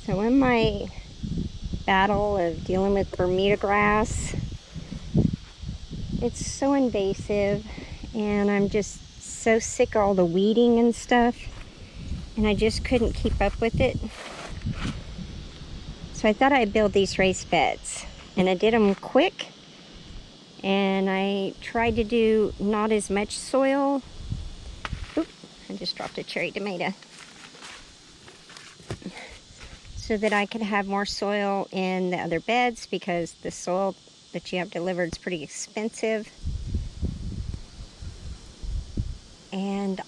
So in my battle of dealing with Bermuda grass, it's so invasive and I'm just so sick of all the weeding and stuff, and I just couldn't keep up with it. So I thought I'd build these raised beds, and I did them quick, and I tried to do not as much soil. Oop, I just dropped a cherry tomato. So that I could have more soil in the other beds, because the soil that you have delivered is pretty expensive. And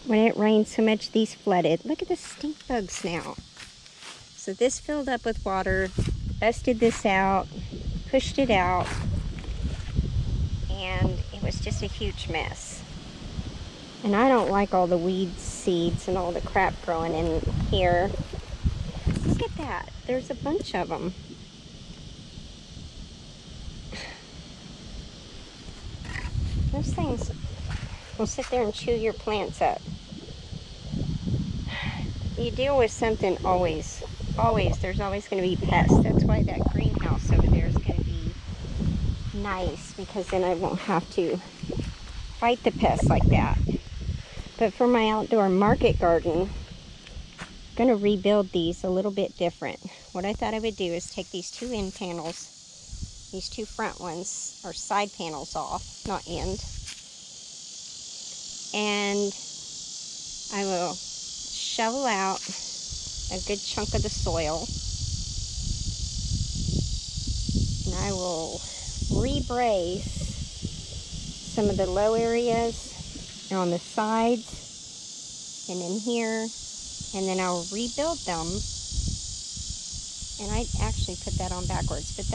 when it rained so much, these flooded. Look at the stink bugs now. So this filled up with water, busted this out, pushed it out, and it was just a huge mess. And I don't like all the weed seeds and all the crap growing in here. Look at that. There's a bunch of them. Those things will sit there and chew your plants up. You deal with something always. There's always going to be pests. That's why that greenhouse over there is going to be nice, because then I won't have to fight the pests like that. But for my outdoor market garden, I'm going to rebuild these a little bit different. What I thought I would do is take these two end panels, these two front ones, or side panels off, not end, and I will shovel out a good chunk of the soil, and I will rebrace some of the low areas on the sides and in here, and then I'll rebuild them. And I actually put that on backwards, but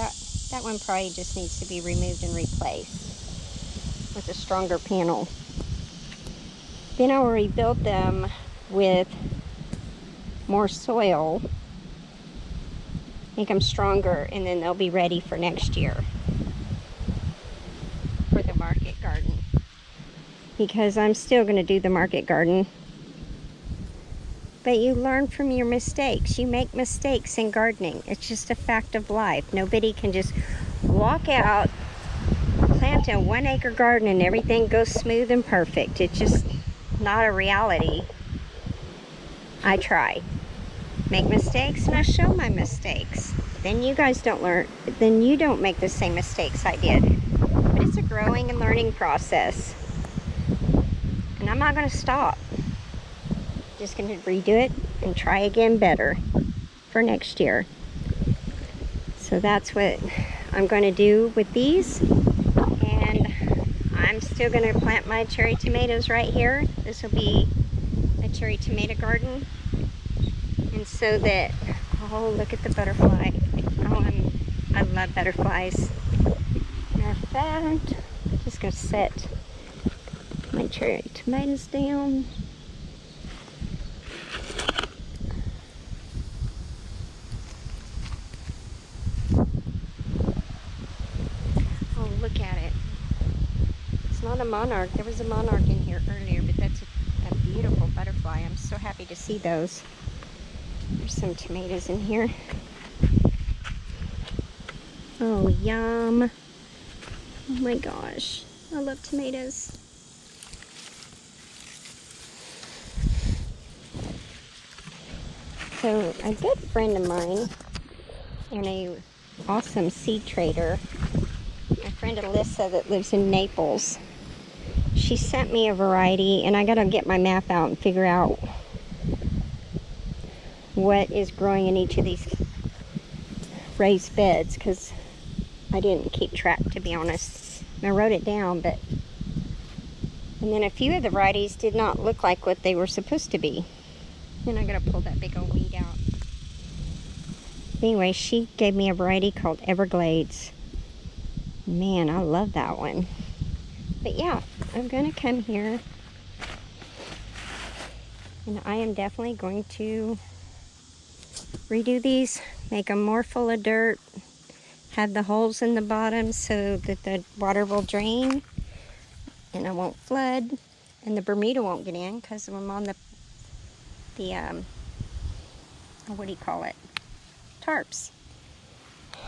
that one probably just needs to be removed and replaced with a stronger panel. Then I'll rebuild them with more soil, make them stronger, and then they'll be ready for next year for the market garden, because I'm still going to do the market garden. But you learn from your mistakes. You make mistakes in gardening. It's just a fact of life. Nobody can just walk out, plant a 1 acre garden, and everything goes smooth and perfect. It's just not a reality. I try. Make mistakes, and I show my mistakes. Then you guys don't learn. Then you don't make the same mistakes I did. But it's a growing and learning process. And I'm not going to stop. Just going to redo it and try again better for next year. So that's what I'm going to do with these. And I'm still going to plant my cherry tomatoes right here. This will be a cherry tomato garden. And so that, oh, look at the butterfly. Oh, I love butterflies. Matter of fact, I'm just going to set my cherry tomatoes down. Oh, look at it. It's not a monarch. There was a monarch in here earlier, but that's a beautiful butterfly. I'm so happy to see those. There's some tomatoes in here. Oh, yum. Oh my gosh. I love tomatoes. So a good friend of mine and a awesome seed trader, my friend Alyssa that lives in Naples, she sent me a variety, and I gotta get my map out and figure out what is growing in each of these raised beds, because I didn't keep track, to be honest. I wrote it down, and then a few of the varieties did not look like what they were supposed to be. And I gotta pull that big old weed out. Anyway, she gave me a variety called Everglades. Man, I love that one. But yeah, I'm gonna come here, and I am definitely going to redo these, make them more full of dirt, have the holes in the bottom so that the water will drain and it won't flood, and the Bermuda won't get in because I'm on the what do you call it? Tarps.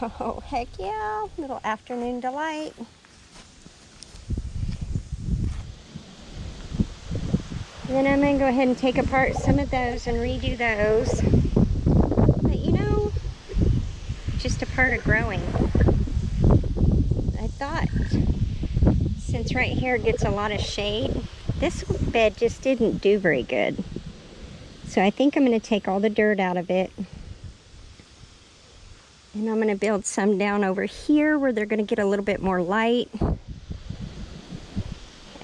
Oh, heck yeah, little afternoon delight. Then I'm going to go ahead and take apart some of those and redo those. But you know, just a part of growing. I thought, since right here gets a lot of shade, this bed just didn't do very good. So I think I'm going to take all the dirt out of it. And I'm going to build some down over here where they're going to get a little bit more light.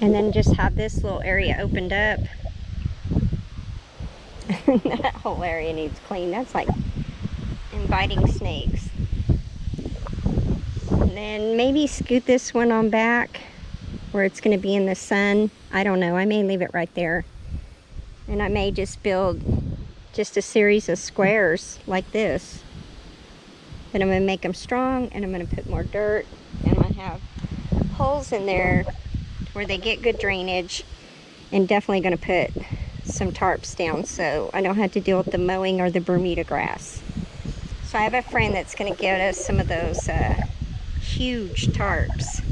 And then just have this little area opened up. That whole area needs clean. That's like inviting snakes. And then maybe scoot this one on back where it's going to be in the sun. I don't know. I may leave it right there. And I may just build just a series of squares like this. But I'm going to make them strong, and I'm going to put more dirt, and I'm going to have holes in there where they get good drainage, and definitely going to put some tarps down so I don't have to deal with the mowing or the Bermuda grass. So I have a friend that's going to get us some of those huge tarps,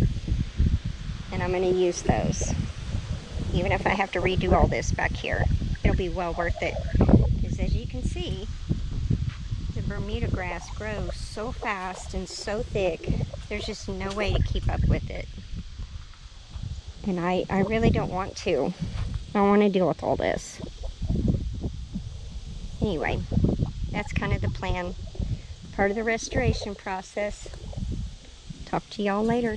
and I'm going to use those. Even if I have to redo all this back here, it'll be well worth it. Because as you can see, the Bermuda grass grows so fast and so thick, there's just no way to keep up with it. And I really don't want to. I don't want to deal with all this. Anyway, that's kind of the plan. Part of the restoration process. Talk to y'all later.